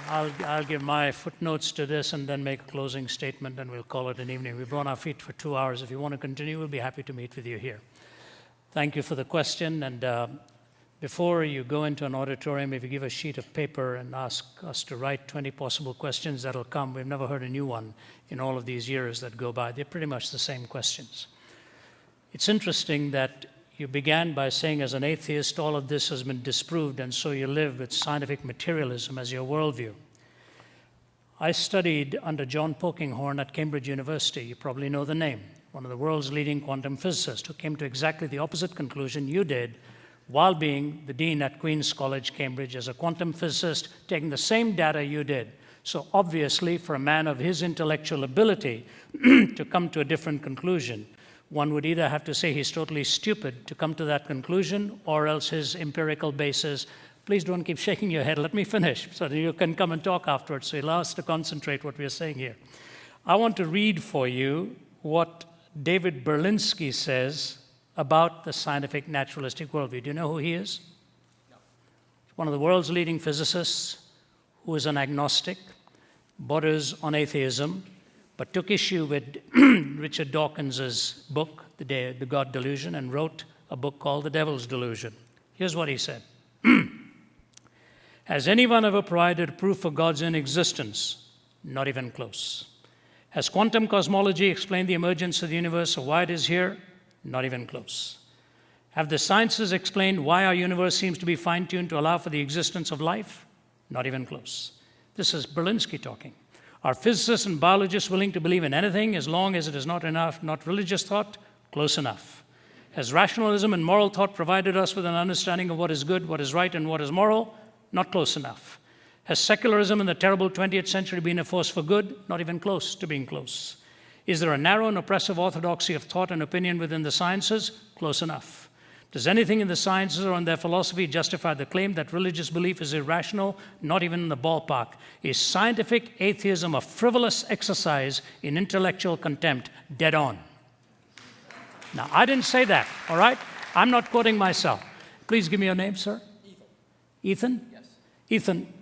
I'll give my footnotes to this and then make a closing statement, and we'll call it an evening. We've been on our feet for 2 hours. If you want to continue, we'll be happy to meet with you here. Thank you for the question. And before you go into an auditorium, if you give a sheet of paper and ask us to write 20 possible questions, that'll come. We've never heard a new one in all of these years that go by. They're pretty much the same questions. It's interesting that you began by saying, as an atheist, all of this has been disproved, and so you live with scientific materialism as your worldview. I studied under John Polkinghorne at Cambridge University. You probably know the name. One of the world's leading quantum physicists who came to exactly the opposite conclusion you did while being the dean at Queen's College, Cambridge, as a quantum physicist, taking the same data you did. So obviously, for a man of his intellectual ability to come to a different conclusion, one would either have to say he's totally stupid to come to that conclusion, or else his empirical basis. Please don't keep shaking your head. Let me finish so that you can come and talk afterwards. So allow us to concentrate what we are saying here. I want to read for you what David Berlinski says about the scientific naturalistic worldview. Do you know who he is? No. One of the world's leading physicists who is an agnostic, borders on atheism, but took issue with Richard Dawkins's book, The God Delusion, and wrote a book called The Devil's Delusion. Here's what he said. Has anyone ever provided proof for God's inexistence? Not even close. Has quantum cosmology explained the emergence of the universe or why it is here? Not even close. Have the sciences explained why our universe seems to be fine-tuned to allow for the existence of life? Not even close. This is Berlinski talking. Are physicists and biologists willing to believe in anything as long as it is not religious thought? Close enough. Has rationalism and moral thought provided us with an understanding of what is good, what is right, and what is moral? Not close enough. Has secularism in the terrible 20th century been a force for good? Not even close to being close. Is there a narrow and oppressive orthodoxy of thought and opinion within the sciences? Close enough. Does anything in the sciences or in their philosophy justify the claim that religious belief is irrational? Not even in the ballpark. Is scientific atheism a frivolous exercise in intellectual contempt? Dead on. Now, I didn't say that, all right? I'm not quoting myself. Please give me your name, sir. Ethan. Ethan? Yes. Ethan,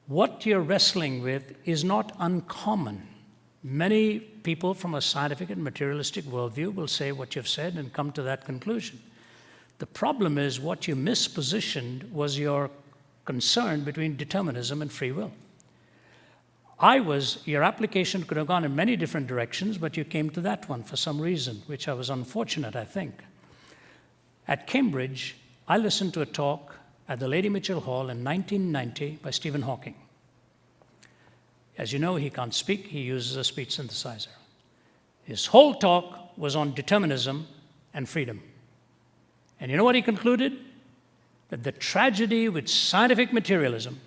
what you're wrestling with is not uncommon. Many people from a scientific and materialistic worldview will say what you've said and come to that conclusion. The problem is what you mispositioned was your concern between determinism and free will. Your application could have gone in many different directions, but you came to that one for some reason, which I was unfortunate, I think. At Cambridge, I listened to a talk at the Lady Mitchell Hall in 1990 by Stephen Hawking. As you know, he can't speak. He uses a speech synthesizer. His whole talk was on determinism and freedom. And you know what he concluded? That the tragedy with scientific materialism,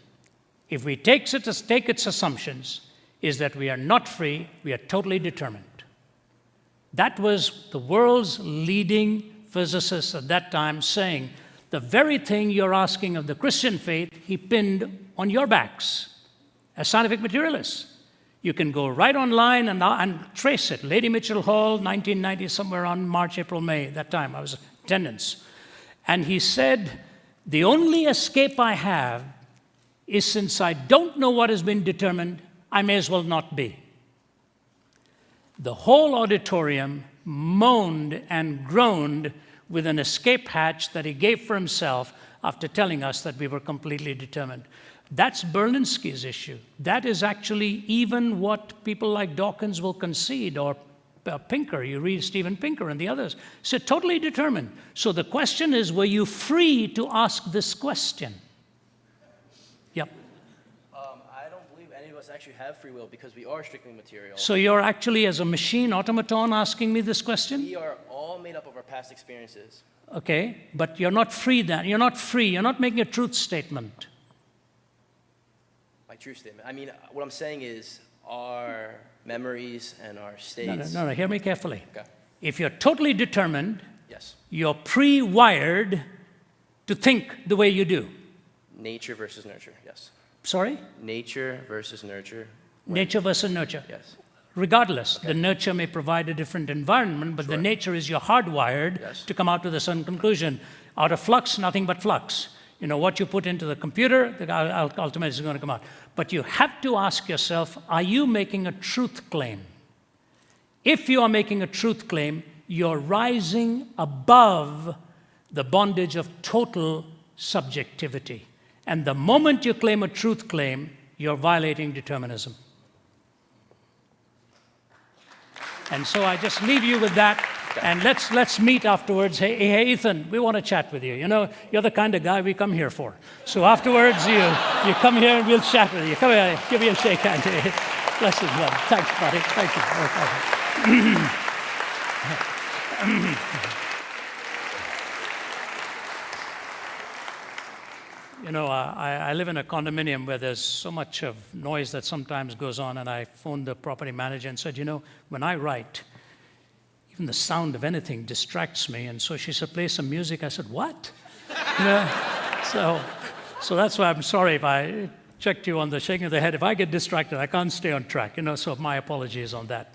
if we take its assumptions, is that we are not free, we are totally determined. That was the world's leading physicist at that time saying, the very thing you're asking of the Christian faith, he pinned on your backs as scientific materialists. You can go right online and trace it. Lady Mitchell Hall, 1990, somewhere on March, April, May, that time I was in attendance. And he said, the only escape I have is since I don't know what has been determined, I may as well not be. The whole auditorium moaned and groaned with an escape hatch that he gave for himself after telling us that we were completely determined. That's Berlinski's issue. That is actually even what people like Dawkins will concede, or Pinker. You read Steven Pinker and the others. So totally determined. So the question is, were you free to ask this question? Yep. I don't believe any of us actually have free will because we are strictly material. So you're actually, as a machine automaton, asking me this question? We are all made up of our past experiences. Okay, but you're not free then. You're not free. You're not making a truth statement. My true statement. I mean, what I'm saying is our memories and our states. No, hear me carefully. Okay. If you're totally determined, yes, you're pre-wired to think the way you do. Nature versus nurture, yes. Sorry? Nature versus nurture. Nature versus nurture. Yes. Regardless, okay. The nurture may provide a different environment, but sure. The nature is you're hardwired yes. to come out with a certain conclusion. Out of flux, nothing but flux. You know, what you put into the computer, the ultimately is going to come out. But you have to ask yourself, are you making a truth claim? If you are making a truth claim, you're rising above the bondage of total subjectivity. And the moment you claim a truth claim, you're violating determinism. And so I just leave you with that. And let's meet afterwards. Hey, Ethan, we want to chat with you. You know, you're the kind of guy we come here for. So afterwards, you come here and we'll chat with you. Come here, give me a shake hand. Blessings, love. Thanks, buddy. Thank you. You know, I live in a condominium where there's so much of noise that sometimes goes on, and I phoned the property manager and said, you know, when I write, even the sound of anything distracts me. And so she said, play some music. I said, what? You know, so that's why I'm sorry if I checked you on the shaking of the head. If I get distracted, I can't stay on track. You know, so my apologies on that.